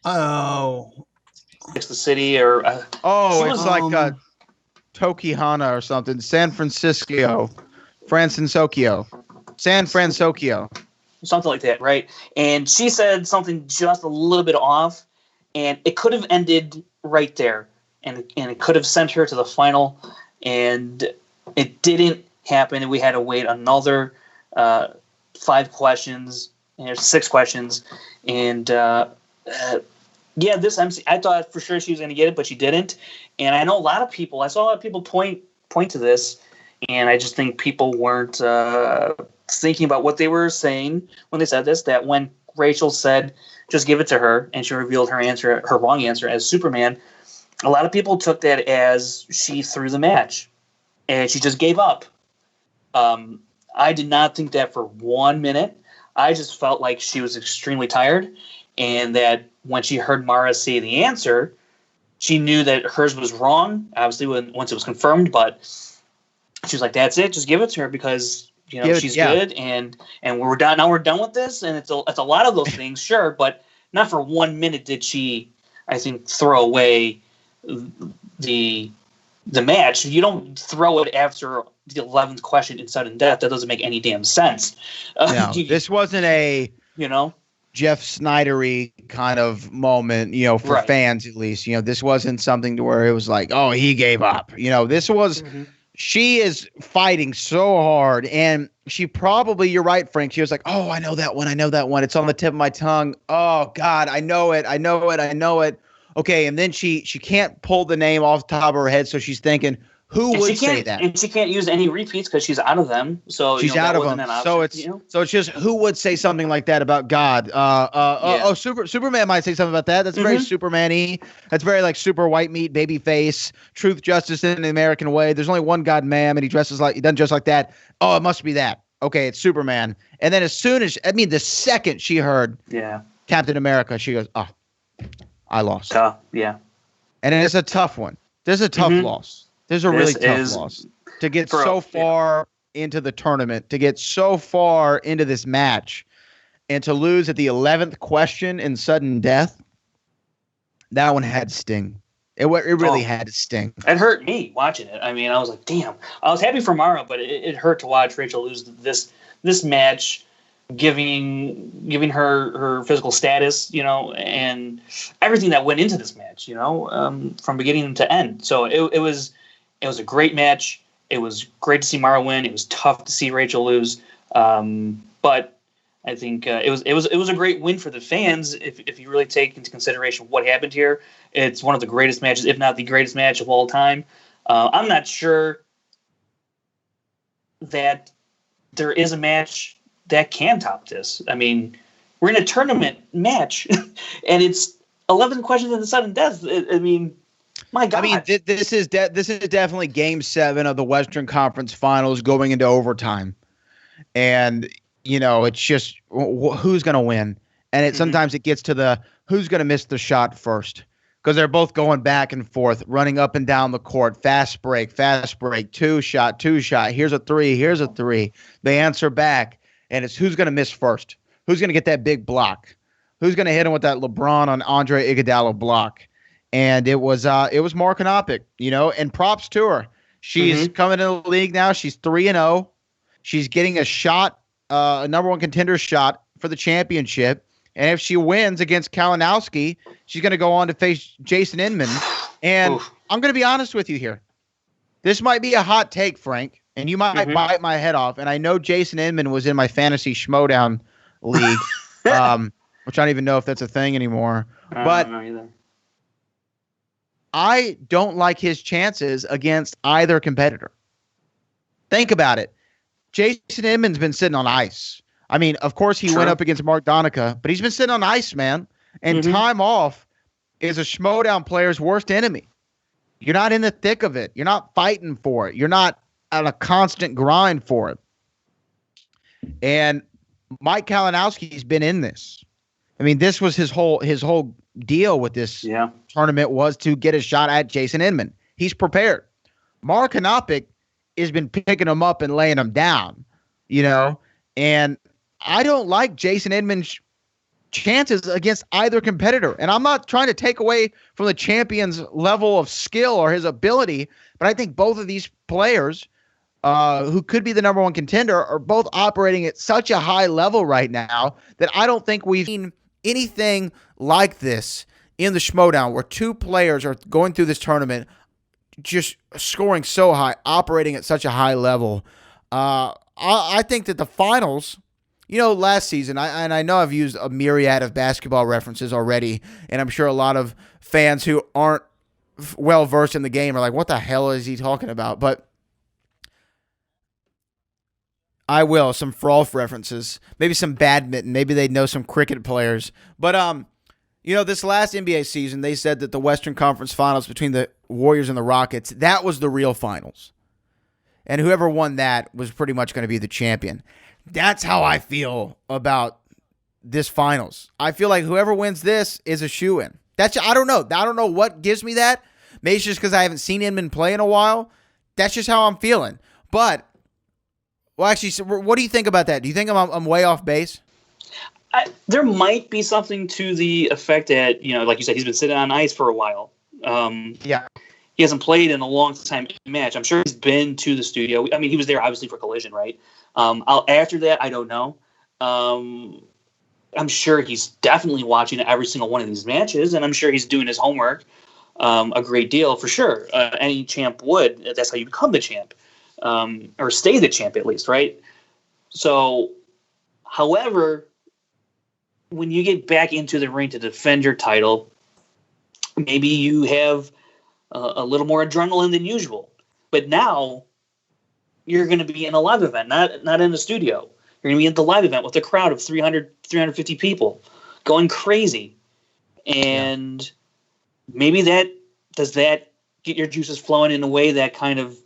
Oh. It's the city or. It's like. Tokihana or something. San Francisco. Something like that, right? And she said something just a little bit off, and it could have ended right there. And it could have sent her to the final, and it didn't happen. And we had to wait another 5 questions, 6 questions. And this MC, I thought for sure she was going to get it, but she didn't. And I know I saw a lot of people point to this, and I just think people weren't thinking about what they were saying when they said this, that when Rachel said, just give it to her, and she revealed her wrong answer as Superman, a lot of people took that as she threw the match, and she just gave up. I did not think that for 1 minute. I just felt like she was extremely tired, and that when she heard Mara say the answer, she knew that hers was wrong, obviously, once it was confirmed, but she was like, that's it, just give it to her, because She's good, and we're done. Now we're done with this, and it's a lot of those things, sure, but not for 1 minute did she, I think, throw away the match. You don't throw it after the 11th question in sudden death. That doesn't make any damn sense. No, this wasn't a Jeff Snydery kind of moment, for Right. fans at least. This wasn't something to where it was like, oh, he gave up. This was. Mm-hmm. She is fighting so hard, and she probably, you're right, Frank. She was like, oh, I know that one. It's on the tip of my tongue. Oh, God, I know it. Okay, and then she can't pull the name off the top of her head, so she's thinking, who would say that? And she can't use any repeats because she's out of them. So she's out of them. So it's just who would say something like that about God? Superman might say something about that. That's very Superman-y. That's very like super white meat, baby face, truth, justice in the American way. There's only one God, ma'am, and he doesn't dress like that. Oh, it must be that. Okay, it's Superman. And then the second she heard Captain America, she goes, oh, I lost. Yeah. And it's a tough one. There's a tough loss. There's a really tough loss to get so far into the tournament, to get so far into this match, and to lose at the 11th question in sudden death. That one had to sting. It really had to sting. It hurt me watching it. I mean, I was like, damn. I was happy for Mara, but it hurt to watch Rachel lose this match, giving her physical status, and everything that went into this match, from beginning to end. So it was a great match. It was great to see Mara win. It was tough to see Rachel lose. But I think it was a great win for the fans. If you really take into consideration what happened here, it's one of the greatest matches, if not the greatest match of all time. I'm not sure that there is a match that can top this. I mean, we're in a tournament match, and it's 11 questions in the sudden death. I mean, my God. I mean, this is definitely Game 7 of the Western Conference Finals going into overtime, and it's just who's going to win, and sometimes it gets to the who's going to miss the shot first, because they're both going back and forth, running up and down the court, fast break, two shot. Here's a three. They answer back. And it's who's going to miss first? Who's going to get that big block? Who's going to hit him with that LeBron on Andre Iguodala block? And it was Mark Knopik, and props to her. She's coming into the league now. She's 3-0. She's getting a shot, a number one contender shot for the championship. And if she wins against Kalinowski, she's going to go on to face Jason Inman. And I'm going to be honest with you here. This might be a hot take, Frank. And you might bite my head off. And I know Jason Inman was in my fantasy Schmoedown league, which I don't even know if that's a thing anymore. But I don't like his chances against either competitor. Think about it. Jason Inman's been sitting on ice. I mean, of course, he went up against Mark Donica, but he's been sitting on ice, man. And time off is a Schmoedown player's worst enemy. You're not in the thick of it. You're not fighting for it. You're not on a constant grind for it. And Mike Kalinowski's been in this. I mean, this was his whole deal with this tournament was to get a shot at Jason Inman. He's prepared. Mark Knopik has been picking him up and laying him down, and I don't like Jason Inman's chances against either competitor. And I'm not trying to take away from the champion's level of skill or his ability, but I think both of these players who could be the number one contender are both operating at such a high level right now that I don't think we've seen anything like this in the Schmoedown, where two players are going through this tournament just scoring so high, operating at such a high level. I think that the finals, last season, I know I've used a myriad of basketball references already, and I'm sure a lot of fans who aren't well versed in the game are like, what the hell is he talking about? But I will. Some Frolf references. Maybe some badminton. Maybe they know some cricket players. But, this last NBA season, they said that the Western Conference Finals between the Warriors and the Rockets, that was the real finals. And whoever won that was pretty much going to be the champion. That's how I feel about this finals. I feel like whoever wins this is a shoo-in. I don't know. I don't know what gives me that. Maybe it's just because I haven't seen Inman play in a while. That's just how I'm feeling. But Well, actually, so what do you think about that? Do you think I'm way off base? There might be something to the effect that, like you said, he's been sitting on ice for a while. Yeah. He hasn't played in a long time match. I'm sure he's been to the studio. I mean, he was there obviously for Collision, right? After that, I don't know. I'm sure he's definitely watching every single one of these matches, and I'm sure he's doing his homework a great deal for sure. Any champ would. That's how you become the champ, or stay the champ at least, right? So, however, when you get back into the ring to defend your title, maybe you have a little more adrenaline than usual. But now you're going to be in a live event, not in a studio. You're going to be at the live event with a crowd of 300, 350 people going crazy. And maybe does that get your juices flowing in a way that kind of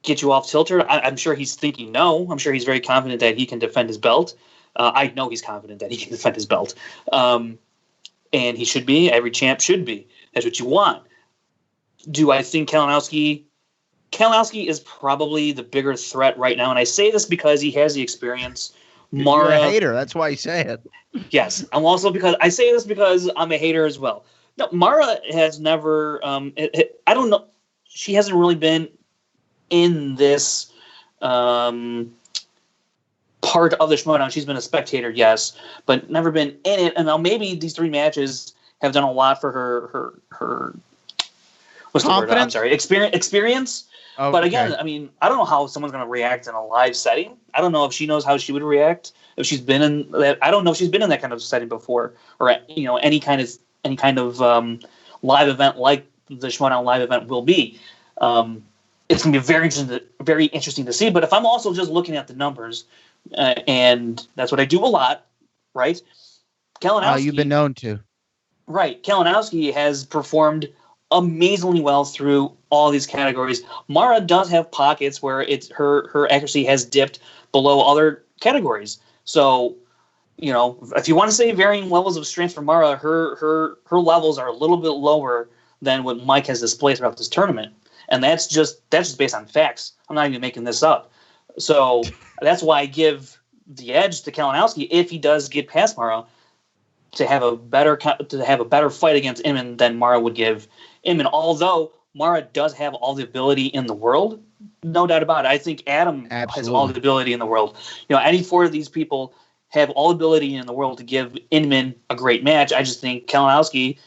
get you off tilter? I'm sure he's thinking no. I'm sure he's very confident that he can defend his belt. I know he's confident that he can defend his belt. And he should be. Every champ should be. That's what you want. Do I think Kalinowski is probably the bigger threat right now? And I say this because he has the experience. You're a hater. That's why you say it. Yes. I say this because I'm a hater as well. No, Mara has never, I don't know. She hasn't really been in this part of the Schmoedown. She's been a spectator, yes, but never been in it. And now maybe these 3 matches have done a lot for her what's confidence? The word? I'm sorry, experience. Oh, but again, I mean, I don't know how someone's going to react in a live setting. I don't know if she knows how she would react if she's been in that. I don't know if she's been in that kind of setting before, or any kind of live event like the Schmoedown live event will be. It's going to be very interesting to see. But if I'm also just looking at the numbers, and that's what I do a lot, right? Kalinowski, you've been known to. Right. Kalinowski has performed amazingly well through all these categories. Mara does have pockets where her accuracy has dipped below other categories. So, if you want to say varying levels of strength for Mara, her levels are a little bit lower than what Mike has displayed throughout this tournament. And that's just based on facts. I'm not even making this up. So that's why I give the edge to Kalinowski if he does get past Mara to have a better fight against Inman than Mara would give Inman. Although Mara does have all the ability in the world, no doubt about it. I think Adam has all the ability in the world. Any 4 of these people have all the ability in the world to give Inman a great match. I just think Kalinowski,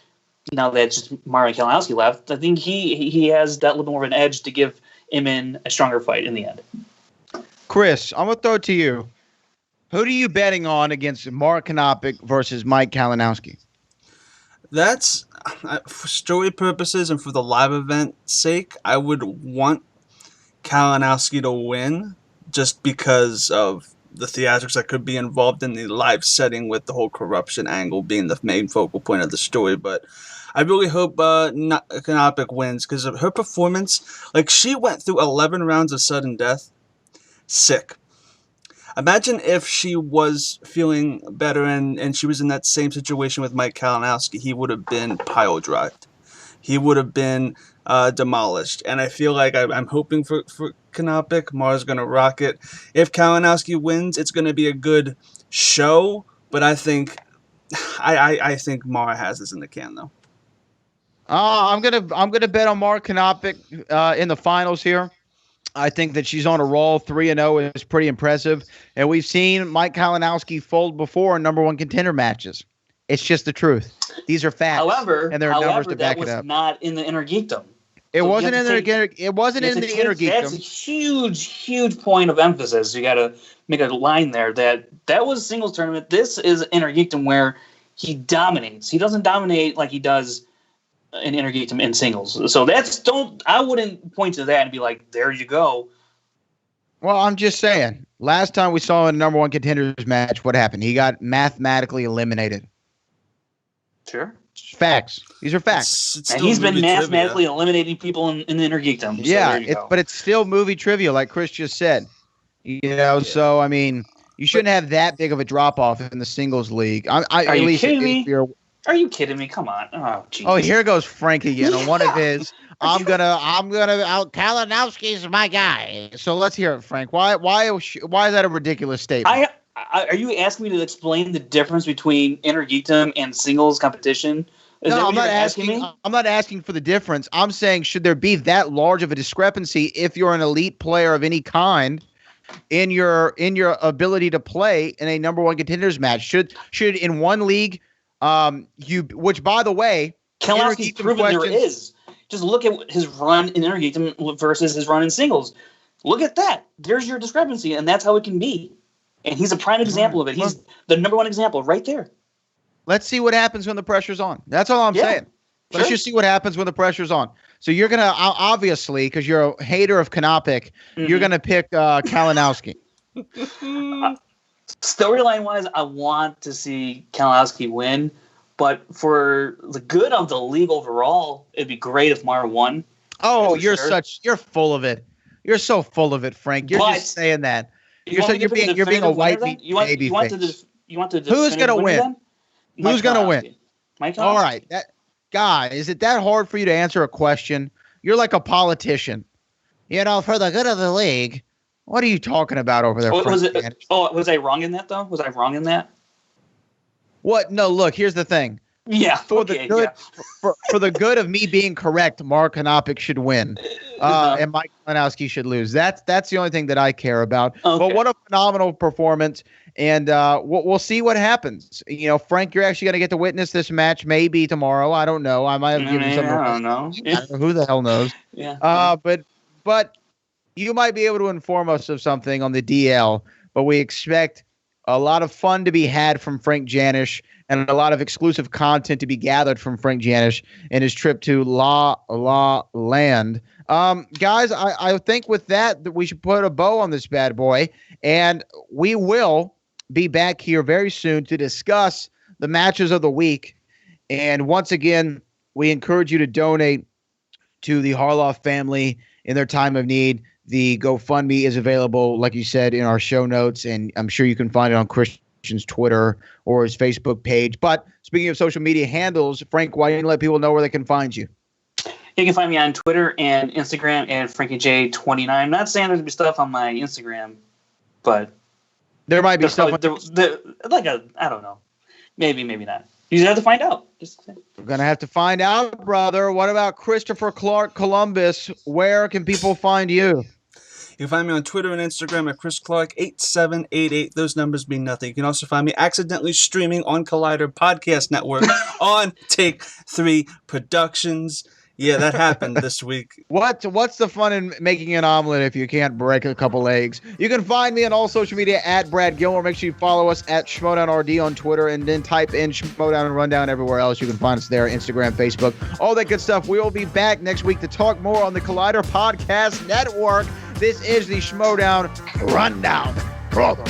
now that it's just Mara and Kalinowski left, I think he has that little more of an edge to give Inman a stronger fight in the end. Chris, I'm going to throw it to you. Who are you betting on against Mark Konopik versus Mike Kalinowski? That's for story purposes and for the live event sake, I would want Kalinowski to win just because of the theatrics that could be involved in the live setting with the whole corruption angle being the main focal point of the story. But I really hope Konopik wins because of her performance. Like, she went through 11 rounds of sudden death. Sick. Imagine if she was feeling better and she was in that same situation with Mike Kalinowski. He would have been pile drived. He would have been demolished. And I feel like I'm hoping for Konopik. Mara's going to rock it. If Kalinowski wins, it's going to be a good show. But I think Mara has this in the can, though. I'm gonna bet on Mark Konopik in the finals here. I think that she's on a roll. 3-0 is pretty impressive. And we've seen Mike Kalinowski fold before in number 1 contender matches. It's just the truth. These are facts. And there are numbers to back it up. That was not in the Inner Geekdom. It wasn't in the Inner Geekdom. That's a huge point of emphasis. You got to make a line there that was singles tournament. This is Inner Geekdom where he dominates. He doesn't dominate like he does in Inner Geekdom in singles. So I wouldn't point to that and be like, there you go. Well, I'm just saying. Last time we saw in a number 1 contenders match, what happened? He got mathematically eliminated. Sure. Facts. These are facts. And he's been mathematically eliminating people in the Inner Geekdom. So yeah, but it's still movie trivia, like Chris just said. So, I mean, you shouldn't have that big of a drop-off in the singles league. Are you kidding me? Are you kidding me? Come on. Oh, geez. Oh, here goes Frank again on one of his. Kalinowski's my guy. So let's hear it, Frank. Why is that a ridiculous statement? Are you asking me to explain the difference between intergeekdom and singles competition? No, I'm not asking. I'm not asking for the difference. I'm saying, should there be that large of a discrepancy if you're an elite player of any kind in your ability to play in a number one contenders match? Should in one league, which by the way, Kalinowski's proven there is. Just look at his run in intergeekdom versus his run in singles. Look at that. There's your discrepancy, and that's how it can be. And he's a prime example of it. He's the number one example right there. Let's see what happens when the pressure's on. That's all I'm saying. Let's just see what happens when the pressure's on. So you're going to, obviously, because you're a hater of Kanopic, you're going to pick Kalinowski. Storyline-wise, I want to see Kalinowski win. But for the good of the league overall, it'd be great if Mara won. Oh, you're full of it. You're so full of it, Frank. You're just saying that. You're being a white baby face. Who's going to win? Who's going to win? All right. Guy, is it that hard for you to answer a question? You're like a politician. For the good of the league. What are you talking about over there? Was I wrong in that, though? Was I wrong in that? What? No, look, here's the thing. Yeah. For the good of me being correct, Mark Kanopic should win. And Mike Kalinowski should lose. That's the only thing that I care about. Okay. But what a phenomenal performance. And we'll see what happens. Frank, you're actually going to get to witness this match maybe tomorrow. I don't know. I might have given some. I don't know. Who the hell knows? Yeah. But you might be able to inform us of something on the DL. But we expect a lot of fun to be had from Frank Janisch and a lot of exclusive content to be gathered from Frank Janisch in his trip to La Land. Guys, I think with that we should put a bow on this bad boy. And we will be back here very soon to discuss the matches of the week. And once again, we encourage you to donate to the Harloff family in their time of need. The GoFundMe is available, like you said, in our show notes, and I'm sure you can find it on Kristian's Twitter or his Facebook page. But speaking of social media handles, Frank, why don't you let people know where they can find you? You can find me on Twitter and Instagram at FrankieJ29. I'm not saying there's going to be stuff on my Instagram, but there might be stuff. I don't know. Maybe not. You just have to find out. We're going to have to find out, brother. What about Christopher Clark Columbus? Where can people find you? You can find me on Twitter and Instagram at ChrisClark8788. Those numbers mean nothing. You can also find me accidentally streaming on Collider Podcast Network on Take 3 Productions. Yeah, that happened this week. What's the fun in making an omelet if you can't break a couple eggs? You can find me on all social media at Brad Gilmore. Make sure you follow us at Schmoedown RD on Twitter, and then type in Schmoedown Rundown everywhere else. You can find us there, Instagram, Facebook, all that good stuff. We will be back next week to talk more on the Collider Podcast Network. This is the Schmoedown Rundown, brother.